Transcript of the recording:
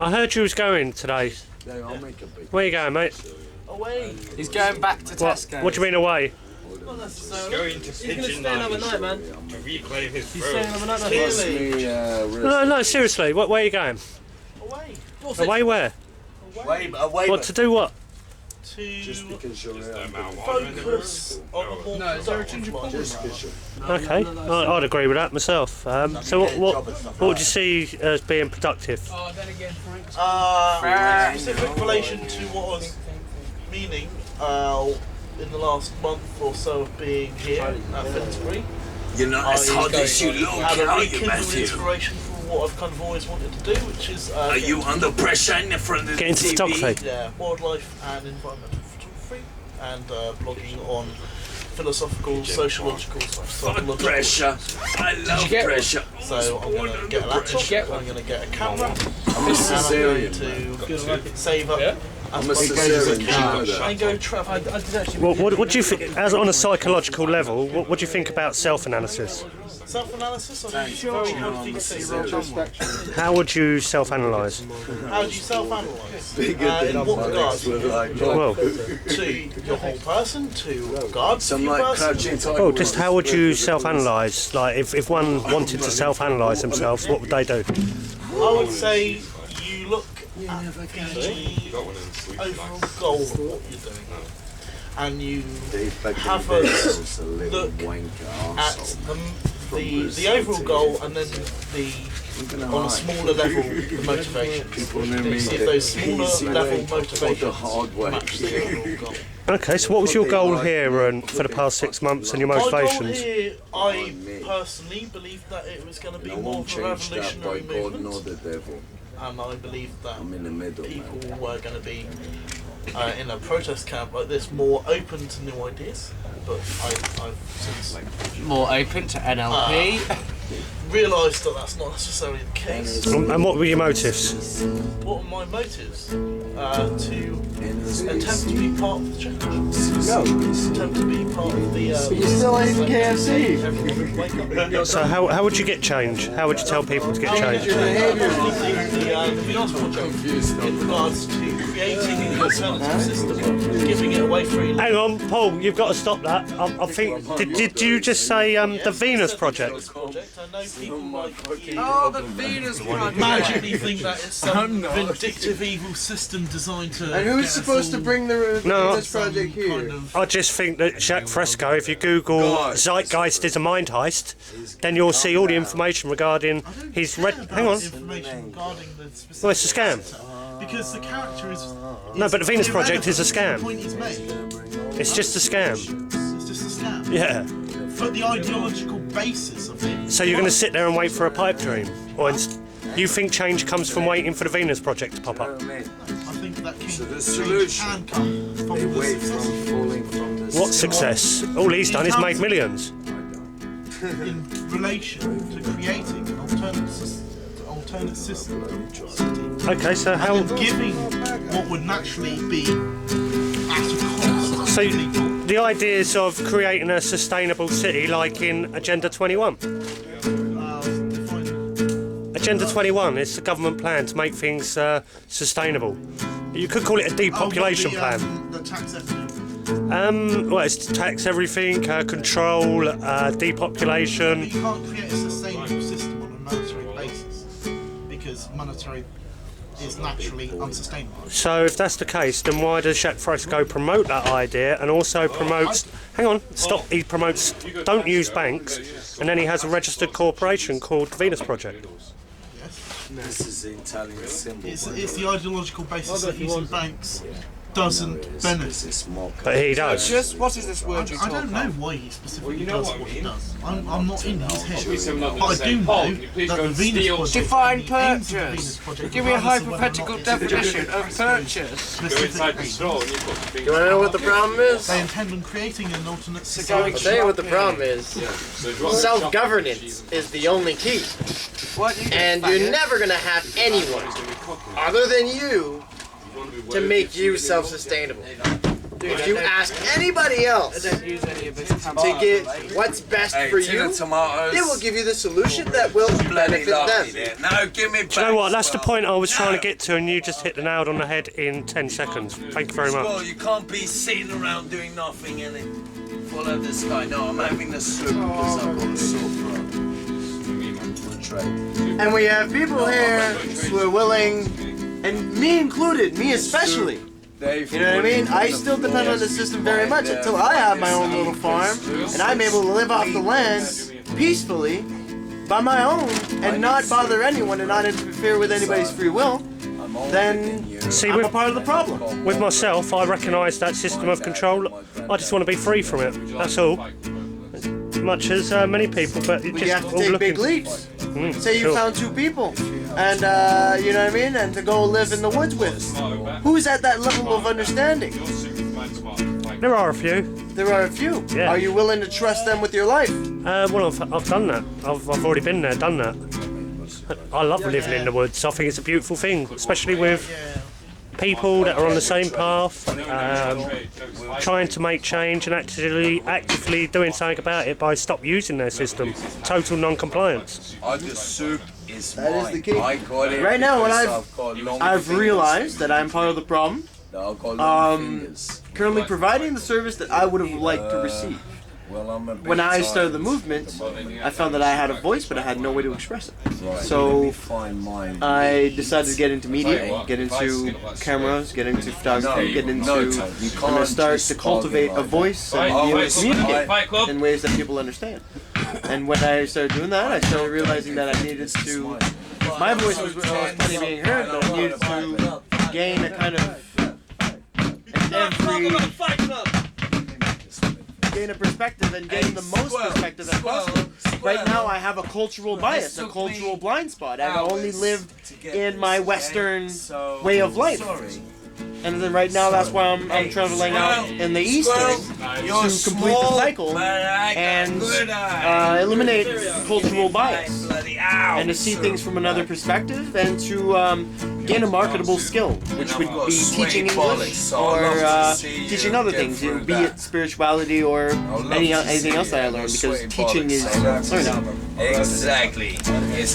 I heard you was going today. Yeah, I'll make a big. Where you going, mate? Away. He's going back to Tesco. What do you mean away? Not necessarily. Going to He's going to Pigeon stay another night, man. to reclaim his He's throne. staying another night, man. Clearly. No, seriously. Where are you going? Away. Away where? Away. What to do? What? To Just because you're focus on more. No, is there a ginger pop? Just because you're. Okay, I'd agree with that myself. So what would you see as being productive? Oh, then again, Frank. Specific relation to what I was meaning in the last month or so of being here at Finsbury. You're not as hot as you look, Had a are you, rekindled Matthew? inspiration for what I've kind of always wanted to do, which is Are you under pressure in the front of the Get into TV? photography. yeah, wildlife and environmental photography, and blogging on philosophical, sociological stuff. Fuck pressure. I love get one? pressure. So I'm going to get a laptop, I'm going to get a camera, I'm a and I'm going Caesarean. to save up as I'm a much as I Caesarean. can and go travel. I did actually. What do you think, as on a psychological level, what do you think about self-analysis? Self-analysis, I think, is a very healthy thing. How would you self-analyse? How do you self-analyse? Bigger In than what my regards? legs were like. Well, To your whole person, to regards to Some your like person. crouching tiger. well, just how would you self-analyse? Like, if one wanted to self-analyse themselves, what would they do? I would say you look at the overall goal of what you're doing, and you have a look at the overall goal, and then on a smaller level the motivation. See if those smaller level motivations match the overall goal. Okay, so what was your goal here and for the past 6 months and your My goal motivations? here, I personally believed that it was going to be more of a revolutionary movement, the devil. and I believed that I'm in the middle, people man. were going to be in a protest camp like this more open to new ideas. But I've since More open to NLP. realised that that's not necessarily the case. And what were your motives? What are my motives? To attempt to be part of the change. Attempt to be part of the. You still eating KFC? Everyone wake up. So how would you get change? How would you tell people to get change? The Venus project in regards to creating an alternative system, giving it away freely. Hang on, Paul, you've got to stop that. I think, did you just say the Venus Project? I know people like you Oh, the Venus Project. magically think that it's some vindictive evil system designed to. And who's supposed to bring the No. this project here? I just think that Jacques Fresco, if you Google Zeitgeist is a mind heist, then you'll see all the information regarding his red. Hang on. Information regarding the specific Well, it's a scam. because the character is. No, but the Venus Project is a irrelevant. scam. The point he's made. It's just a scam. It's just a scam. Yeah. But the ideological basis of it. So you're going to sit there and wait for a pipe dream? Or you think change comes from waiting for the Venus Project to pop up? I think that the change solution. can come from They the wait success from falling from the What success? All he's done is made millions. in relation to creating an alternate system. Okay, so how... And giving what would naturally be at a cost. So to people. the ideas of creating a sustainable city like in Agenda 21? Define Agenda 21 is the government plan to make things sustainable. You could call it a depopulation plan. The tax everything. Well, it's to tax everything, control, depopulation. You can't create a sustainable system on a monetary basis because monetary is naturally unsustainable. So if that's the case, then why does Jacques Fresco promote that idea and also promotes... Hang on, stop. He promotes don't use banks, and then he has a registered corporation called Venus Project. Yes. This is the Italian symbol. It's the ideological basis that using banks doesn't benefit. But he does. Just what is this word you I talk don't know about? why he specifically know does what I what he mean. does. I'm not in his head. But But I do know that the Venus Project Define and the aims of the Venus purchase. Project, Give me a regardless of whether or hypothetical not it's definition of specific purchase. Go inside the aims. store and you put the thing. You wanna know what the problem is? They intend on creating an alternate I'll society. tell you what the problem is. So if you want Self-governance is the only key. What do you And think, you're faggot? never gonna have anyone other than you to make you self-sustainable. if you ask anybody else I don't use any of this to get what's best for you, tomatoes. they will give you the solution that will benefit them. No, give me. Do you know what? That's the point I was trying to get to, and you just hit the nail on the head in 10 seconds. Thank you very Well, much. you can't be sitting around doing nothing and then follow this guy. No, I'm having the soup because I've got a sore throat. And we have people here who are willing, and me included, me especially. You know what I mean? I still depend on the system very much until I have my own little farm and I'm able to live off the land peacefully by my own and not bother anyone and not interfere with anybody's free will. Then See, I'm a part of the problem. with myself, I recognise that system of control. I just want to be free from it. That's all. As much as many people, but it But just you have to all take looking. big leaps. Say you sure. found two people, and you know what I mean, and to go live in the woods with. Who's at that level of understanding? There are a few. There are a few. Yeah. Are you willing to trust them with your life? Well, I've done that. I've already been there, done that. I love living in the woods. I think it's a beautiful thing, especially with people that are on the same path, trying to make change and actively doing something about it by stop using their system. Total non-compliance. The soup is That is mine. the key. I got it. Right now, what because got long I've fingers. realized that I'm part of the problem. No, I've got long fingers. Currently providing the service that I would have liked to receive. Well, I'm a bit When I tired. started the movement, I found that I had a voice, but I had no way to express it. Right, let So me find mine. I decided to get into media, get into cameras, get into photography, get into. no, Tom, you I'm gonna can't start just to cultivate a argue like voice and Oh, be able wait, to communicate Fight Club. in ways that people understand. And when I started doing that, I started realizing that I needed to. My voice was plenty being heard, but I needed to gain a kind of gain a perspective and gain the most perspective as possible. Right now, I have a cultural bias, a cultural blind spot. I've only lived in my Western way of life. And then right now, that's why I'm traveling out in the Eastern to complete the cycle and eliminate cultural bias and to see things from another perspective and to gain a marketable skill, which would be teaching English or teaching other things, be it spirituality or anything else that I learned, because teaching is learning. Exactly. It's